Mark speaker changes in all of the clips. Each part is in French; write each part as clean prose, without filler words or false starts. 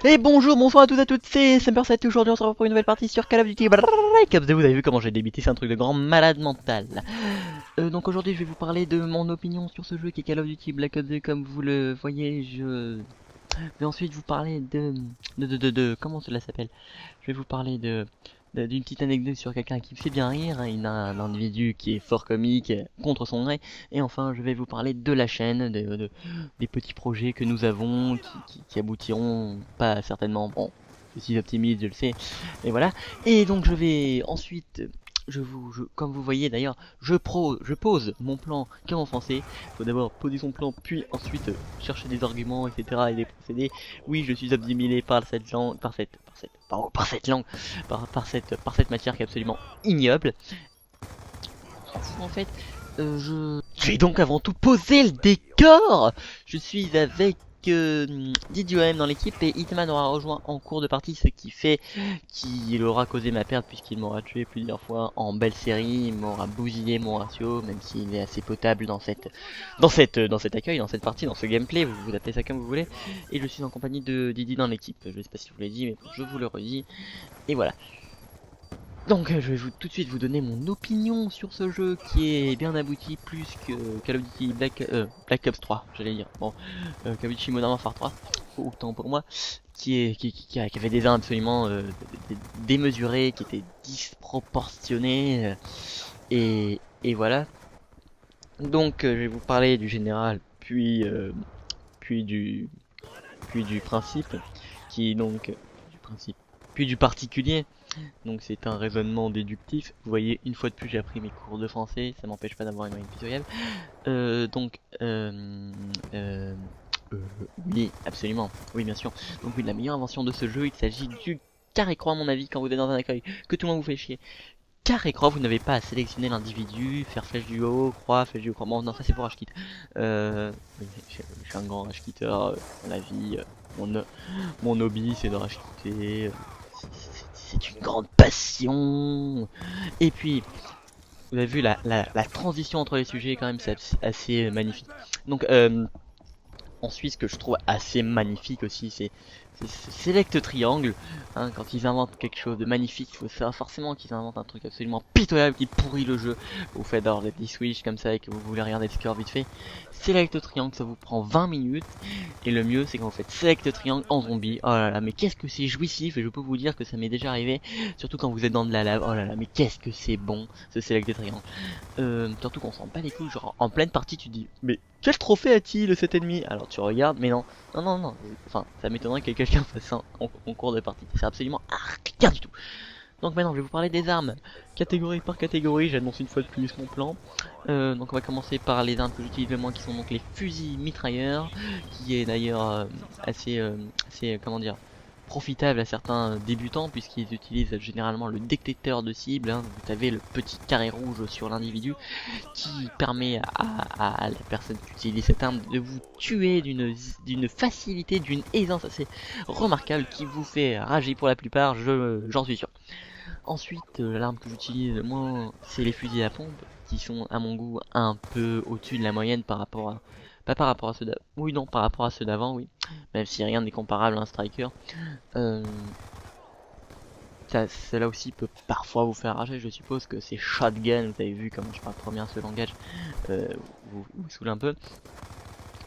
Speaker 1: Et bonjour, bonsoir à tous et à toutes, c'est Semper7 et aujourd'hui on se retrouve pour une nouvelle partie sur Call of Duty. Comme vous avez vu comment j'ai débité, c'est un truc de grand malade mental. Donc aujourd'hui je vais vous parler de mon opinion sur ce jeu qui est Call of Duty Black Ops 2. Comme vous le voyez, je vais ensuite vous parler comment cela s'appelle. Je vais vous parler d'une petite anecdote sur quelqu'un qui me fait bien rire, hein. Il a un individu qui est fort comique contre son gré. Et enfin je vais vous parler de la chaîne, des petits projets que nous avons qui aboutiront pas certainement. Bon, je suis optimiste, je le sais, et voilà. Et donc je vais ensuite, comme vous voyez d'ailleurs, je pose mon plan comme en français. Il faut d'abord poser son plan, puis ensuite chercher des arguments, etc. et des procédés. Oui, je suis obnubilé par cette langue, par cette langue, par cette matière qui est absolument ignoble. En fait, je vais donc avant tout poser le décor. Je suis avec Didier dans l'équipe et Hitman aura rejoint en cours de partie, ce qui fait qu'il aura causé ma perte puisqu'il m'aura tué plusieurs fois en belle série. Il m'aura bousillé mon ratio, même s'il est assez potable dans cet accueil, dans cette partie, dans ce gameplay, vous appelez ça comme vous voulez. Et je suis en compagnie de Didi dans l'équipe. Je sais pas si je vous l'ai dit, mais je vous le redis. Et voilà. Donc je vais tout de suite vous donner mon opinion sur ce jeu qui est bien abouti, plus que Call of Duty Black Ops 3, j'allais dire. Bon, Call of Duty Modern Warfare 3, autant pour moi, qui avait des armes absolument démesurées, qui étaient disproportionnées, et voilà. Donc je vais vous parler du général, puis du puis du principe, qui donc du principe, puis du particulier. Donc c'est un raisonnement déductif. Vous voyez, une fois de plus j'ai appris mes cours de français, ça m'empêche pas d'avoir une moyenne pictoriale. Donc oui, absolument, oui bien sûr. Donc oui, la meilleure invention de ce jeu, il s'agit du carré-croix à mon avis quand vous êtes dans un accueil, que tout le monde vous fait chier. Carré-croix, vous n'avez pas à sélectionner l'individu, faire flèche du haut, croix, bon non ça c'est pour Rashkit. Oui, je suis un grand Rashkitter dans la vie, mon hobby c'est de Rashkiter. C'est une grande passion. Et puis, vous avez vu la transition entre les sujets quand même, c'est assez magnifique. Donc, ensuite, ce que je trouve assez magnifique aussi, c'est Select Triangle. Hein, quand ils inventent quelque chose de magnifique, il faut savoir forcément qu'ils inventent un truc absolument pitoyable qui pourrit le jeu. Vous faites d'abord des petits switch comme ça et que vous voulez regarder le score vite fait. Select Triangle, ça vous prend 20 minutes. Et le mieux, c'est quand vous faites Select Triangle en zombie. Oh là là, mais qu'est-ce que c'est jouissif. Et je peux vous dire que ça m'est déjà arrivé. Surtout quand vous êtes dans de la lave. Oh là là, mais qu'est-ce que c'est bon ce Select Triangle. Surtout qu'on s'en bat les couilles. Genre en pleine partie, tu dis, mais quel trophée a-t-il cet ennemi? Alors tu regardes, mais non. Non. Enfin, ça m'étonnerait que quelqu'un fasse ça en cours de partie. C'est absolument rien du tout. Donc maintenant, je vais vous parler des armes, catégorie par catégorie. J'annonce une fois de plus mon plan. Donc on va commencer par les armes que j'utilise le moins, qui sont donc les fusils mitrailleurs, qui est d'ailleurs assez, comment dire, profitable à certains débutants puisqu'ils utilisent généralement le détecteur de cible. Hein. Vous avez le petit carré rouge sur l'individu qui permet à la personne qui utilise cette arme de vous tuer d'une facilité, d'une aisance assez remarquable qui vous fait rager pour la plupart, j'en suis sûr. Ensuite, l'arme que j'utilise moi, c'est les fusils à pompe, qui sont à mon goût un peu au-dessus de la moyenne par rapport à... Pas par rapport à ceux d'avant, oui non, par rapport à ceux d'avant, oui. Même si rien n'est comparable à un striker. Cela aussi peut parfois vous faire rager, je suppose que ces shotguns, vous avez vu comment je parle trop bien ce langage, vous saoule un peu.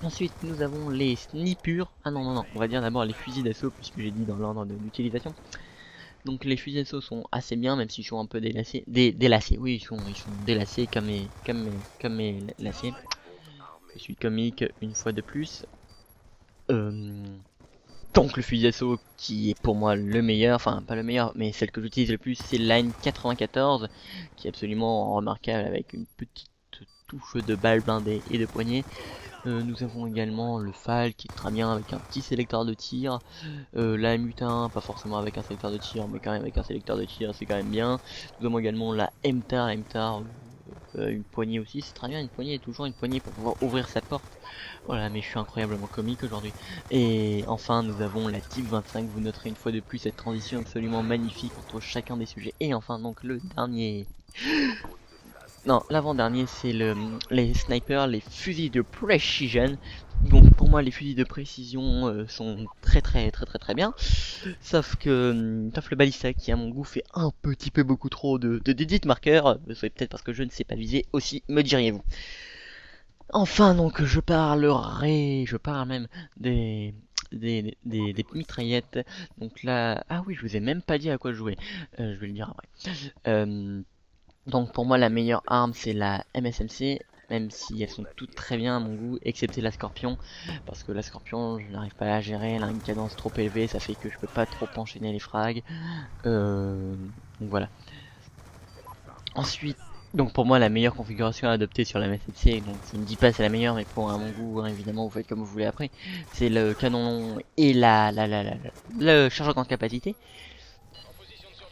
Speaker 1: Ensuite nous avons les snipers, ah non, on va dire d'abord les fusils d'assaut puisque j'ai dit dans l'ordre de l'utilisation. Donc les fusils d'assaut sont assez bien même s'ils sont un peu délacés, oui ils sont délacés comme mes lacets. Je suis comique une fois de plus. Donc le fusil d'assaut qui est pour moi le meilleur, enfin pas le meilleur, mais celle que j'utilise le plus, c'est Line 94, qui est absolument remarquable avec une petite touche de balle blindée et de poignée. Nous avons également le FAL qui est très bien avec un petit sélecteur de tir, la M1, pas forcément avec un sélecteur de tir, mais quand même avec un sélecteur de tir, c'est quand même bien. Nous avons également la MTAR, une poignée aussi, c'est très bien, une poignée, toujours une poignée pour pouvoir ouvrir sa porte. Voilà, mais je suis incroyablement comique aujourd'hui. Et enfin, nous avons la Type 25, vous noterez une fois de plus cette transition absolument magnifique entre chacun des sujets. Et enfin, donc le dernier... Non, l'avant-dernier, c'est les snipers, les fusils de precision. Donc pour moi les fusils de précision sont très bien. Sauf que le balista qui à mon goût fait un petit peu beaucoup trop de dédit marqueurs. C'est peut-être parce que je ne sais pas viser aussi, me diriez-vous. Enfin donc je parle même des mitraillettes. Donc là, ah oui je vous ai même pas dit à quoi jouer. Je vais le dire après. Donc pour moi la meilleure arme c'est la MSMC, même si elles sont toutes très bien à mon goût, excepté la Scorpion, parce que la Scorpion je n'arrive pas à la gérer, elle a une cadence trop élevée, ça fait que je peux pas trop enchaîner les frags. Donc voilà. Ensuite, donc pour moi la meilleure configuration à adopter sur la MSMC, donc je ne dis pas c'est la meilleure, mais pour à mon goût, hein, évidemment vous faites comme vous voulez après, c'est le canon long et le chargeur grande capacité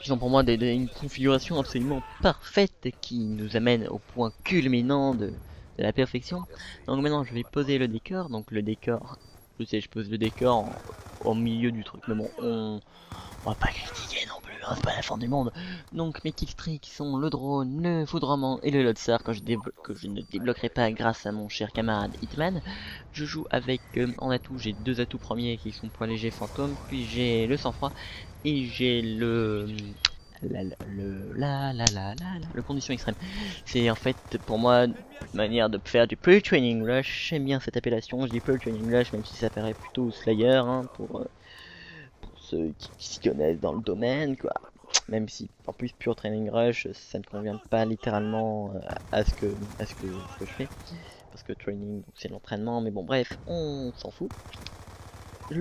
Speaker 1: qui sont pour moi une configuration absolument parfaite qui nous amène au point culminant de la perfection. Donc maintenant je vais poser le décor, donc le décor, je sais je pose le décor au milieu du truc, mais bon on va pas critiquer non plus, hein, c'est pas la fin du monde. Donc mes killstreaks sont le drone, le foudrement et le lotsar que je ne débloquerai pas grâce à mon cher camarade Hitman. Je joue avec en atout, j'ai deux atouts premiers qui sont poids léger fantôme, puis j'ai le sang-froid et j'ai le condition extrême. C'est en fait pour moi une manière de faire du pre-training rush. J'aime bien cette appellation, je dis pre-training rush même si ça paraît plutôt Slayer hein, pour ceux qui s'y connaissent dans le domaine quoi. Même si en plus pure training rush ça ne convient pas littéralement à ce que je fais. Parce que training c'est l'entraînement mais bon bref on s'en fout. Ah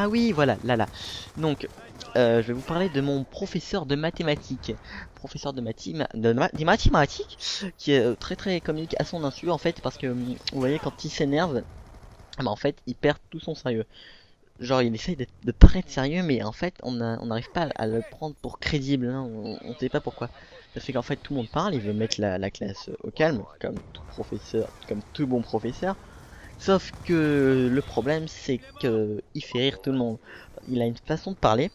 Speaker 1: oui voilà là. Donc je vais vous parler de mon professeur de mathématiques. Professeur de mathématiques qui est très comique à son insu en fait parce que vous voyez quand il s'énerve, bah, en fait il perd tout son sérieux. Genre il essaye de paraître sérieux mais en fait on n'arrive pas à le prendre pour crédible, hein. On sait pas pourquoi. Ça fait qu'en fait tout le monde parle, il veut mettre la classe au calme comme tout professeur, comme tout bon professeur. Sauf que le problème c'est que il fait rire tout le monde. Il a une façon de parler,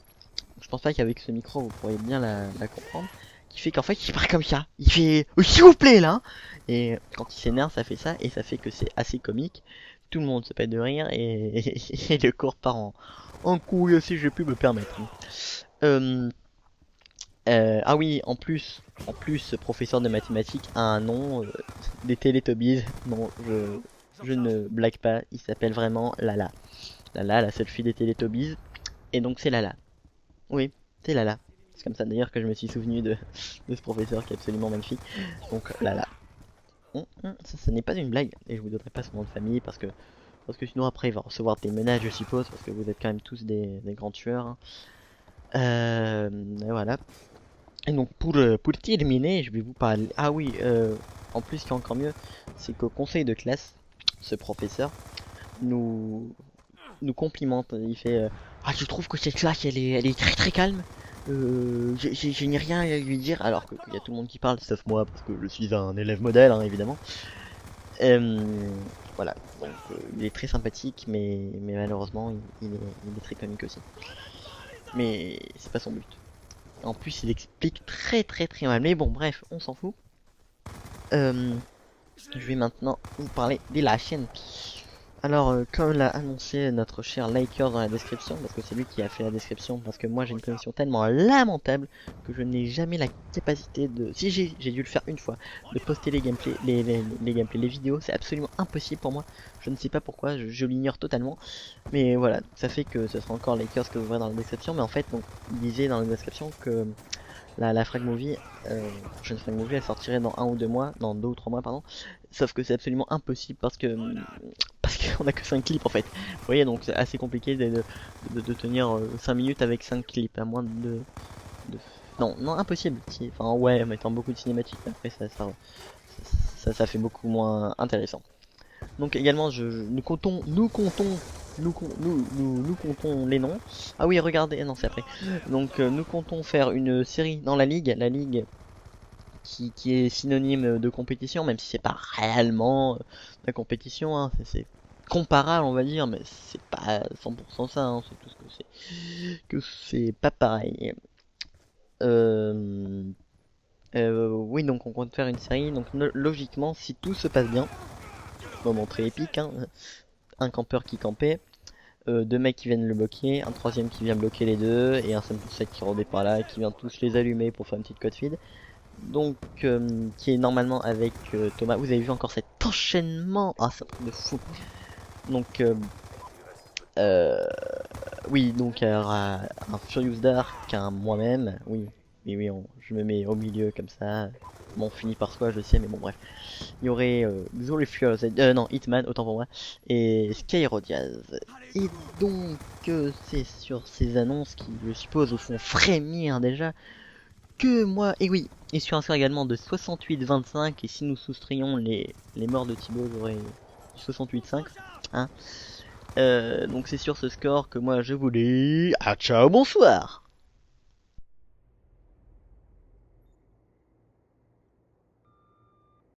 Speaker 1: je pense pas qu'avec ce micro vous pourriez bien la comprendre, qui fait qu'en fait il parle comme ça. Il fait s'il vous plaît là. Et quand il s'énerve ça fait ça et ça fait que c'est assez comique. Tout le monde se pète de rire et le cours part en couille si je puis me permettre. Ah oui, en plus, ce professeur de mathématiques a un nom, des Teletubbies. Non, je ne blague pas, il s'appelle vraiment Lala. Lala, la seule fille des Teletubbies. Et donc c'est Lala. Oui, c'est Lala. C'est comme ça d'ailleurs que je me suis souvenu de ce professeur qui est absolument magnifique. Donc Lala. Ça n'est pas une blague. Et je vous donnerai pas son nom de famille parce que sinon après il va recevoir des menaces je suppose. Parce que vous êtes quand même tous des grands tueurs. Hein. Et voilà. Et donc pour terminer, je vais vous parler. Ah oui, en plus ce qui est encore mieux, c'est qu'au conseil de classe, ce professeur nous complimente. Il fait ah je trouve que cette classe elle est très calme. Je n'ai rien à lui dire alors qu'il y a tout le monde qui parle sauf moi parce que je suis un élève modèle hein, évidemment. Voilà, donc il est très sympathique mais malheureusement il est très comique aussi. Mais c'est pas son but. En plus, il explique très mal. Mais bon, bref, on s'en fout. Je vais maintenant vous parler de la chaîne. Alors, comme l'a annoncé notre cher Liker dans la description, parce que c'est lui qui a fait la description, parce que moi j'ai une connexion tellement lamentable que je n'ai jamais la capacité de... Si j'ai dû le faire une fois, de poster les gameplays, les vidéos, c'est absolument impossible pour moi. Je ne sais pas pourquoi, je l'ignore totalement. Mais voilà, ça fait que ce sera encore Lakers que vous verrez dans la description, mais en fait, donc, il disait dans la description que la frag movie, prochaine frag movie, elle sortirait dans 1 ou 2 mois, dans 2 ou 3 mois, pardon. Sauf que c'est absolument impossible parce qu'on a que 5 clips en fait. Vous voyez, donc c'est assez compliqué de tenir 5 minutes avec 5 clips, à moins de... Non, impossible. Enfin ouais, en mettant beaucoup de cinématiques, après ça fait beaucoup moins intéressant. Donc également, nous comptons les noms. Ah oui, regardez, non c'est après. Donc nous comptons faire une série dans la ligue qui est synonyme de compétition, même si c'est pas réellement de la compétition, hein. C'est comparable on va dire, mais c'est pas 100% ça, hein. C'est tout ce que c'est pas pareil. Oui, donc on compte faire une série, donc logiquement si tout se passe bien, moment très épique, hein. Un campeur qui campait, deux mecs qui viennent le bloquer, un troisième qui vient bloquer les deux, et un 5 qui rôdait par là, qui vient tous les allumer pour faire une petite code feed. Donc, qui est normalement avec Thomas. Vous avez vu encore cet enchaînement. Ah, c'est un truc de fou. Donc, euh, oui, donc il y aura un Furious Dark, un moi-même. Oui, oui, je me mets au milieu comme ça. Bon, on finit par soi, je sais, mais bon, bref. Il y aurait Furious, non, Hitman, autant pour moi, et Skyrodiaz. Et donc, c'est sur ces annonces qui, je suppose, vous font frémir déjà que moi, et oui, et sur un score également de 68-25, et si nous soustrayons les morts de Thibaut, j'aurais 68-5, hein. Donc c'est sur ce score que moi je vous dis, ah ciao, bonsoir.